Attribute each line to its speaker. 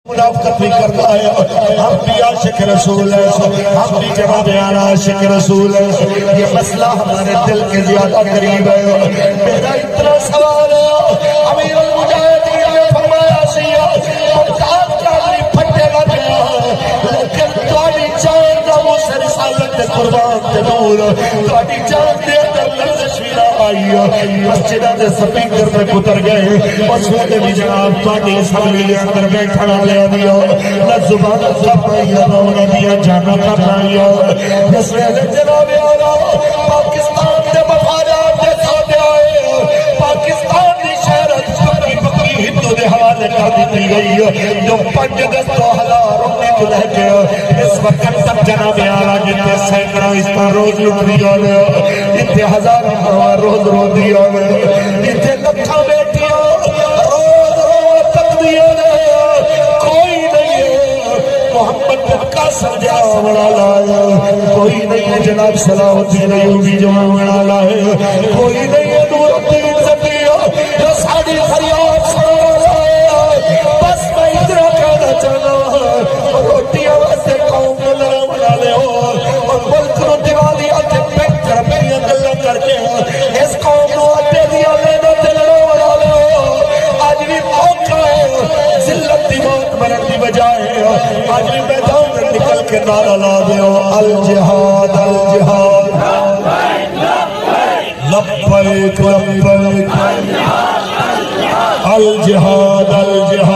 Speaker 1: منافقت بھی کرتا ہے، ہم بھی عاشق رسول ہیں، ہم بھی جواب آنا عاشق رسول ہیں۔ یہ مسئلہ ہمارے دل کے زیادہ قریب ہے۔ میرا اتنا سوال ہے، امیر المجاہدین نے فرمایا سیا مقدار چالی پھٹے نہ گیا، لیکن تھوڑی جان کا وہ سے رسالت قربان کے نور، تھوڑی جان دے اندر لرزش بھی نہ آئی۔ مسجدہ دے سپیکر میں گزر گئے، اس وقت بھی جناب تھوڑی اسمبلی کے اندر بیٹھنا لے دیا، نہ زبان فرمائی نہ دیا جانا فرمائی۔ جس ویلے جناب اعلیٰ پاکستان کے مفادات کے ساتھ آئے، پاکستان کی شہرت بکری بکری ہندو دے حوالے کر دی گئی، جو 5,10,000 کو لے کے اس وقت تک جناب اعلیٰ جتنے سینکڑا اس پر روز لٹ دیا گیا، اتنے ہزاروں روز رو دیا گیا، اتنے لکھا بیٹھیا روز رو تک دیا گیا، کوئی نہیں ہے محمد کا سجا بڑا لایا، کوئی نہیں ہے جناب سلاوتی نیوبی جو بڑا لائے، کوئی نہیں ہے نور الدین زکیہ جو ساری فریاد سنا لایا۔ بس میں اتنا کہنا چاہنا روٹی آوازے قوم کو لڑا بنا لے اور ملک نو دیوالی آتے پیٹ کر اپنی گلہ کر کے اس قوم نو آتے دیا لینا دلڑا بنا لے۔ آج بھی موقع ہے ذلت دیوان مرن دی بجائے، آج بھی میدان میں نکل کے نعرہ لا دے الجہاد الجہاد لبیک لبیک الجہاد الجہاد